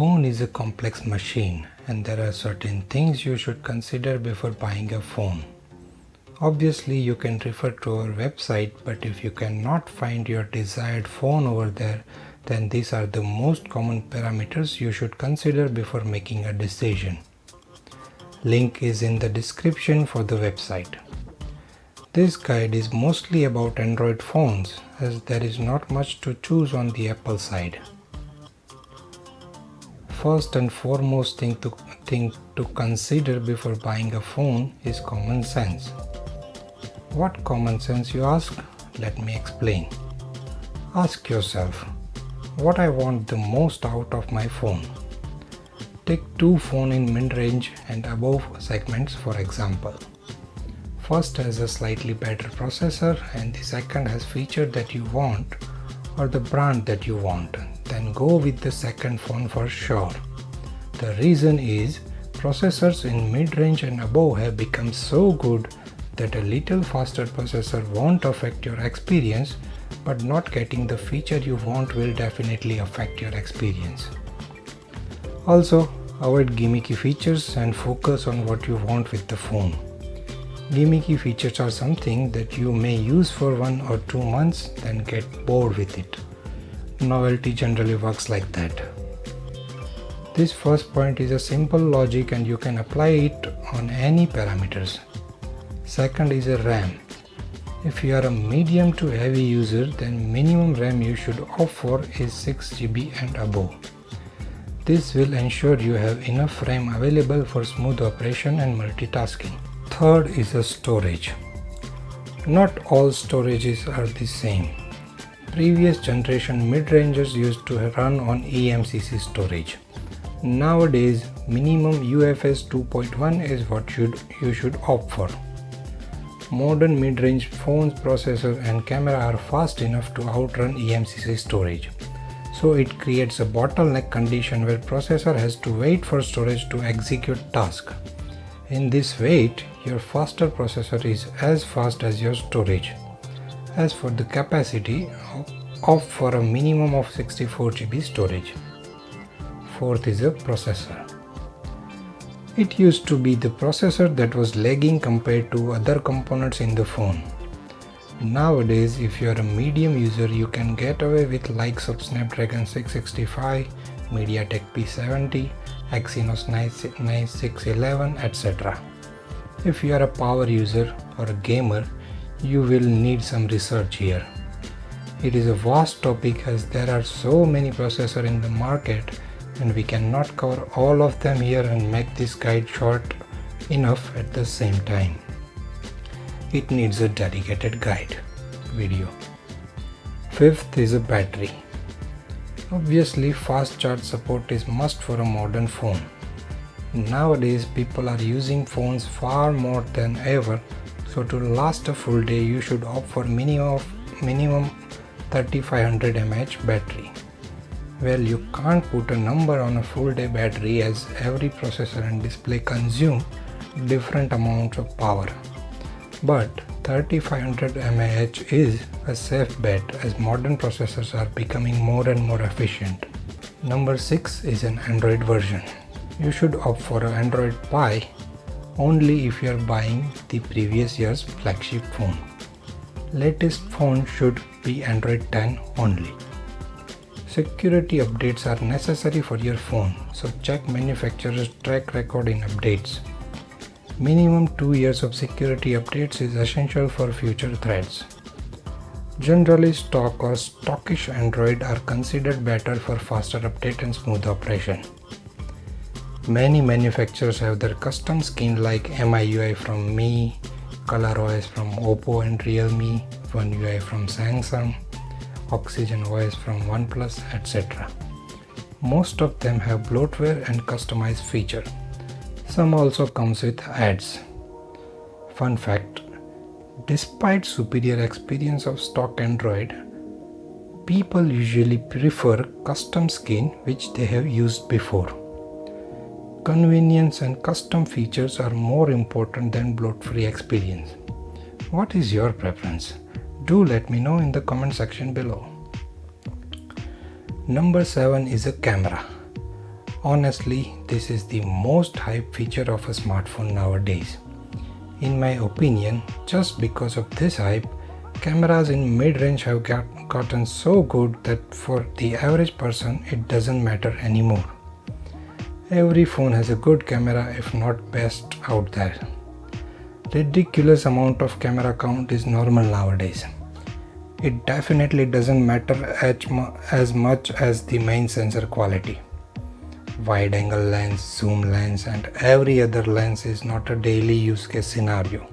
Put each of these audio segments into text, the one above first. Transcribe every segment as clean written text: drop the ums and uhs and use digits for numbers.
phone is a complex machine and there are certain things you should consider before buying a phone. Obviously, you can refer to our website, but if you cannot find your desired phone over there, then these are the most common parameters you should consider before making a decision. Link is in the description for the website. This guide is mostly about Android phones, as there is not much to choose on the Apple side. First and foremost thing to consider before buying a phone is common sense. What common sense, you ask? Let me explain. Ask yourself, what I want the most out of my phone. Take two phones in mid-range and above segments for example. First has a slightly better processor and the second has features that you want or the brand that you want. Then go with the second phone for sure. The reason is processors in mid-range and above have become so good that a little faster processor won't affect your experience, but not getting the feature you want will definitely affect your experience. Also, avoid gimmicky features and focus on what you want with the phone. Gimmicky features are something that you may use for 1 or 2 months, then get bored with it. Novelty generally works like that. This first point is a simple logic and you can apply it on any parameters. Second is a RAM. If you are a medium to heavy user, then minimum RAM you should opt for is 6 GB and above. This will ensure you have enough RAM available for smooth operation and multitasking. Third is a storage. Not all storages are the same. Previous generation mid-rangers used to run on eMCC storage. Nowadays, minimum UFS 2.1 is what you should opt for. Modern mid-range phones, processor and camera are fast enough to outrun eMCC storage. So it creates a bottleneck condition where processor has to wait for storage to execute task. In this wait, your faster processor is as fast as your storage. As for the capacity, opt for a minimum of 64 GB storage. Fourth is a processor. It used to be the processor that was lagging compared to other components in the phone. Nowadays, if you are a medium user, you can get away with likes of Snapdragon 665, MediaTek P70, Exynos 9611, etc. If you are a power user or a gamer, you will need some research here. It is a vast topic as there are so many processors in the market and we cannot cover all of them here and make this guide short enough at the same time. It needs a dedicated guide video. Fifth is a battery. Obviously, fast charge support is must for a modern phone. Nowadays, people are using phones far more than ever, so to last a full day, you should opt for minimum 3500 mAh battery. Well, you can't put a number on a full day battery as every processor and display consume different amounts of power. But 3500 mAh is a safe bet as modern processors are becoming more and more efficient. Number 6 is an Android version. You should opt for an Android Pie only if you are buying the previous year's flagship phone. Latest phone should be Android 10 only. Security updates are necessary for your phone, so check manufacturer's track record in updates. Minimum 2 years of security updates is essential for future threats. Generally, stock or stockish Android are considered better for faster update and smooth operation. Many manufacturers have their custom skin like MIUI from Mi, ColorOS from Oppo and Realme, One UI from Samsung, Oxygen OS from OnePlus, etc. Most of them have bloatware and customized feature. Some also comes with ads. Fun fact, despite superior experience of stock Android, people usually prefer custom skin which they have used before. Convenience and custom features are more important than bloat-free experience. What is your preference? Do let me know in the comment section below. Number 7 is a camera. Honestly, this is the most hyped feature of a smartphone nowadays. In my opinion, just because of this hype, cameras in mid-range have gotten so good that for the average person it doesn't matter anymore. Every phone has a good camera, if not best out there. Ridiculous amount of camera count is normal nowadays. It definitely doesn't matter as much as the main sensor quality. Wide angle lens, zoom lens and every other lens is not a daily use case scenario.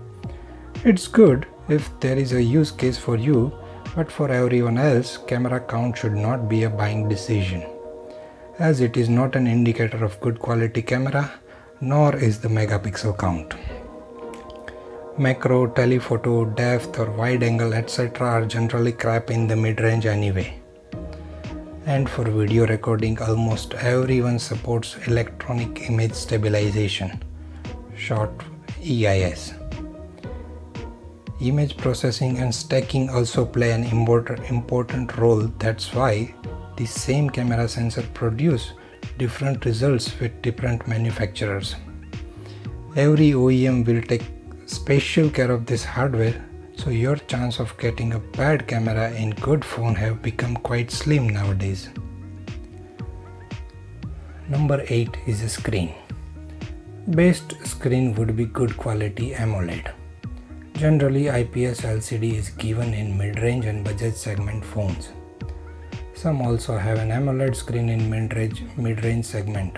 It's good if there is a use case for you, but for everyone else, camera count should not be a buying decision, as it is not an indicator of good quality camera, nor is the megapixel count. Macro, telephoto, depth or wide angle etc. are generally crap in the mid-range anyway. And for video recording, almost everyone supports electronic image stabilization, short EIS. Image processing and stacking also play an important role. That's why the same camera sensor produce different results with different manufacturers. Every OEM will take special care of this hardware, so your chance of getting a bad camera in good phone have become quite slim nowadays. Number 8 is a screen. Best screen would be good quality AMOLED. Generally, IPS LCD is given in mid-range and budget segment phones. Some also have an AMOLED screen in mid-range segment.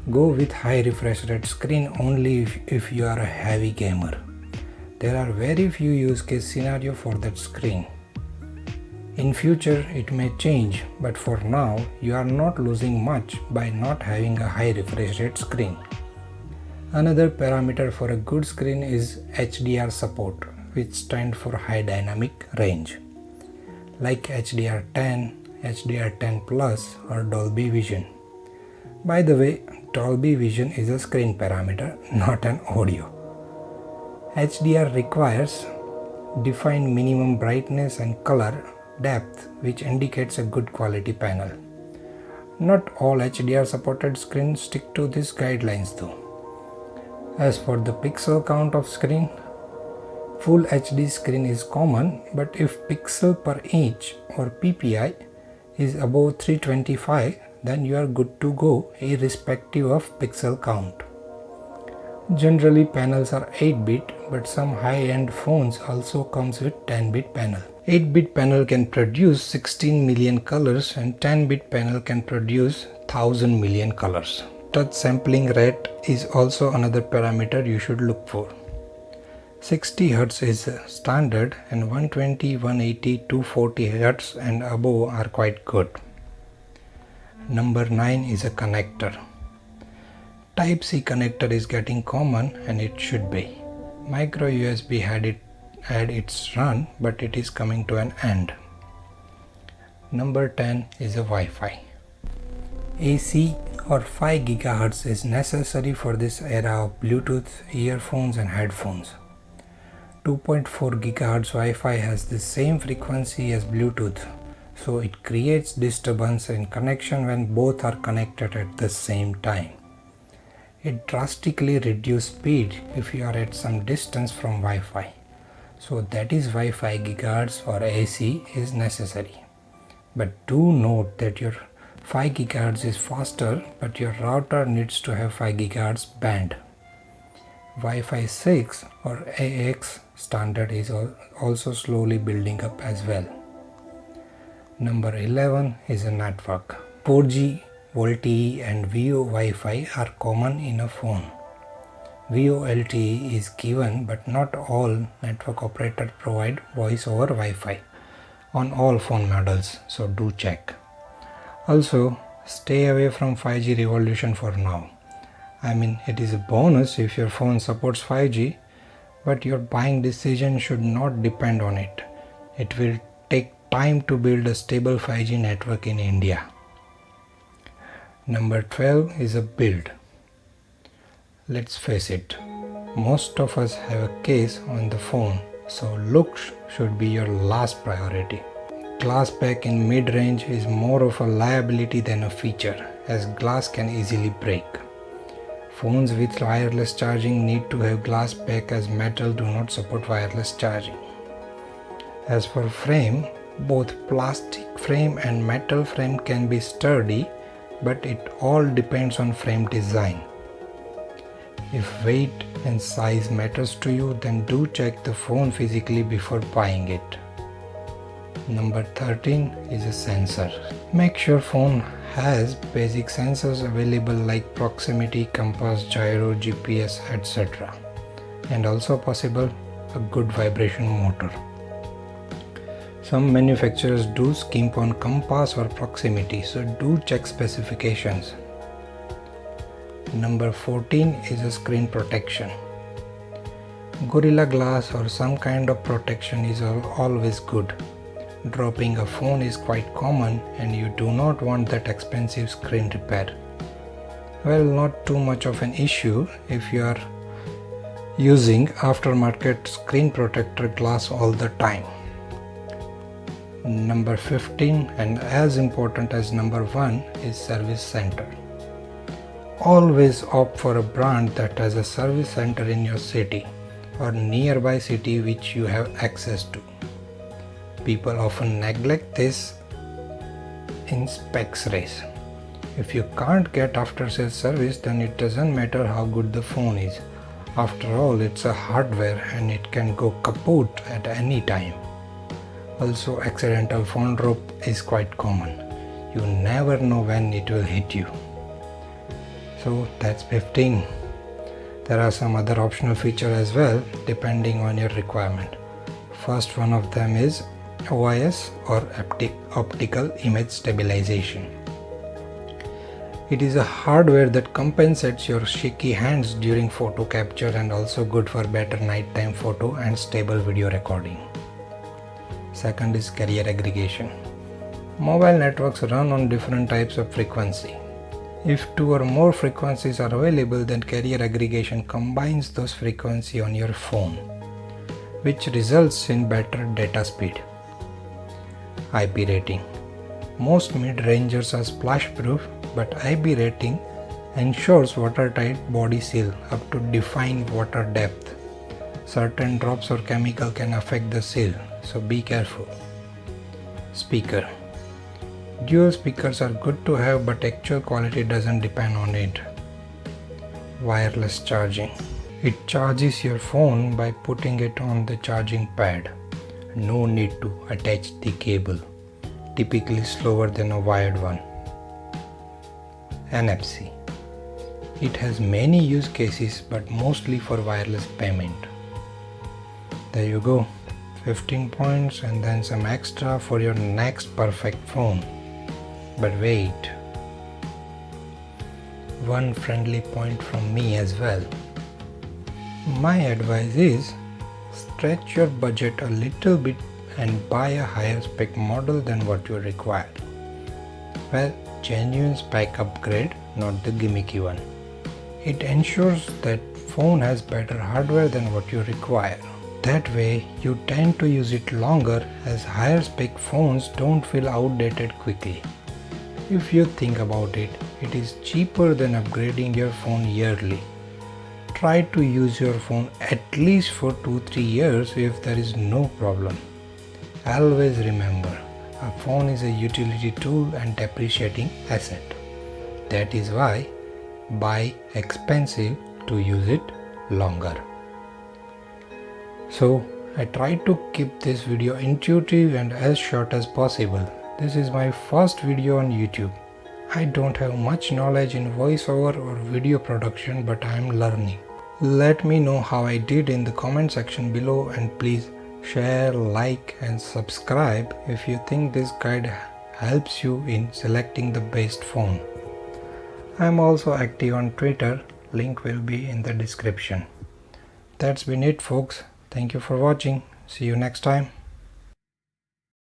Go with high refresh rate screen only if you are a heavy gamer. There are very few use case scenario for that screen. In future it may change, but for now you are not losing much by not having a high refresh rate screen. Another parameter for a good screen is HDR support, which stands for high dynamic range, like HDR10, HDR10 Plus or Dolby Vision. By the way, Dolby Vision is a screen parameter, not an audio. HDR requires defined minimum brightness and color depth, which indicates a good quality panel. Not all HDR supported screens stick to these guidelines though. As for the pixel count of screen, Full HD screen is common, but if pixel per inch or PPI is above 325, then you are good to go irrespective of pixel count. Generally panels are 8-bit, but some high-end phones also comes with 10-bit panel. 8-bit panel can produce 16 million colors and 10-bit panel can produce 1000 million colors. Touch sampling rate is also another parameter you should look for. 60 Hz is standard and 120, 180, 240 Hz and above are quite good. Number 9 is a connector. Type-C connector is getting common and it should be. Micro USB had its run, but it is coming to an end. Number 10 is a Wi-Fi. AC or 5 GHz is necessary for this era of Bluetooth, earphones and headphones. 2.4 GHz Wi-Fi has the same frequency as Bluetooth, so it creates disturbance in connection when both are connected at the same time. It drastically reduces speed if you are at some distance from Wi-Fi. So that is why 5 GHz or AC is necessary. But do note that your 5 GHz is faster, but your router needs to have 5 GHz band. Wi-Fi 6 or AX standard is also slowly building up as well. Number 11 is a network. 4G, VoLTE and VoWiFi are common in a phone. VoLTE is given, but not all network operators provide voice over Wi-Fi on all phone models, so do check. Also, stay away from 5G revolution for now. I mean, it is a bonus if your phone supports 5G, but your buying decision should not depend on it. It will take time to build a stable 5G network in India. Number 12 is a build. Let's face it, most of us have a case on the phone, so looks should be your last priority. Glass pack in mid-range is more of a liability than a feature, as glass can easily break. Phones with wireless charging need to have glass pack, as metal do not support wireless charging. As for frame, both plastic frame and metal frame can be sturdy, but it all depends on frame design. If weight and size matters to you, then do check the phone physically before buying it. Number 13 is a sensor. Make sure phone has basic sensors available like proximity, compass, gyro, GPS, etc. And also possible a good vibration motor. Some manufacturers do skimp on compass or proximity, so do check specifications. Number 14 is a screen protection. Gorilla Glass or some kind of protection is always good. Dropping a phone is quite common and you do not want that expensive screen repair. Well, not too much of an issue if you are using aftermarket screen protector glass all the time. Number 15, and as important as number 1, is service center. Always opt for a brand that has a service center in your city or nearby city which you have access to. People often neglect this in specs race. If you can't get after sales service, then it doesn't matter how good the phone is. After all, it's a hardware and it can go kaput at any time. Also, accidental phone drop is quite common. You never know when it will hit you. So that's 15. There are some other optional features as well depending on your requirement. First one of them is OIS or optical image stabilization. It is a hardware that compensates your shaky hands during photo capture and also good for better nighttime photo and stable video recording. Second is carrier aggregation. Mobile networks run on different types of frequency. If 2 or more frequencies are available, then carrier aggregation combines those frequencies on your phone, which results in better data speed. IP rating. Most mid-rangers are splash-proof, but IP rating ensures watertight body seal up to defined water depth. Certain drops or chemical can affect the seal, so be careful. Speaker. Dual speakers are good to have, but actual quality doesn't depend on it. Wireless charging. It charges your phone by putting it on the charging pad. No need to attach the cable, typically slower than a wired one. NFC. It has many use cases, but mostly for wireless payment. There you go, 15 points and then some extra for your next perfect phone. But wait, one friendly point from me as well. My advice is stretch your budget a little bit and buy a higher spec model than what you require. Well, genuine spec upgrade, not the gimmicky one. It ensures that phone has better hardware than what you require. That way you tend to use it longer, as higher spec phones don't feel outdated quickly. If you think about it, it is cheaper than upgrading your phone yearly. Try to use your phone at least for 2-3 years if there is no problem. Always remember, a phone is a utility tool and depreciating asset. That is why buy expensive to use it longer. So I tried to keep this video intuitive and as short as possible. This is my first video on YouTube. I don't have much knowledge in voiceover or video production, but I am learning. Let me know how I did in the comment section below, and please share, like and subscribe if you think this guide helps you in selecting the best phone. I am also active on Twitter, link will be in the description. That's been it folks. Thank you for watching. See you next time.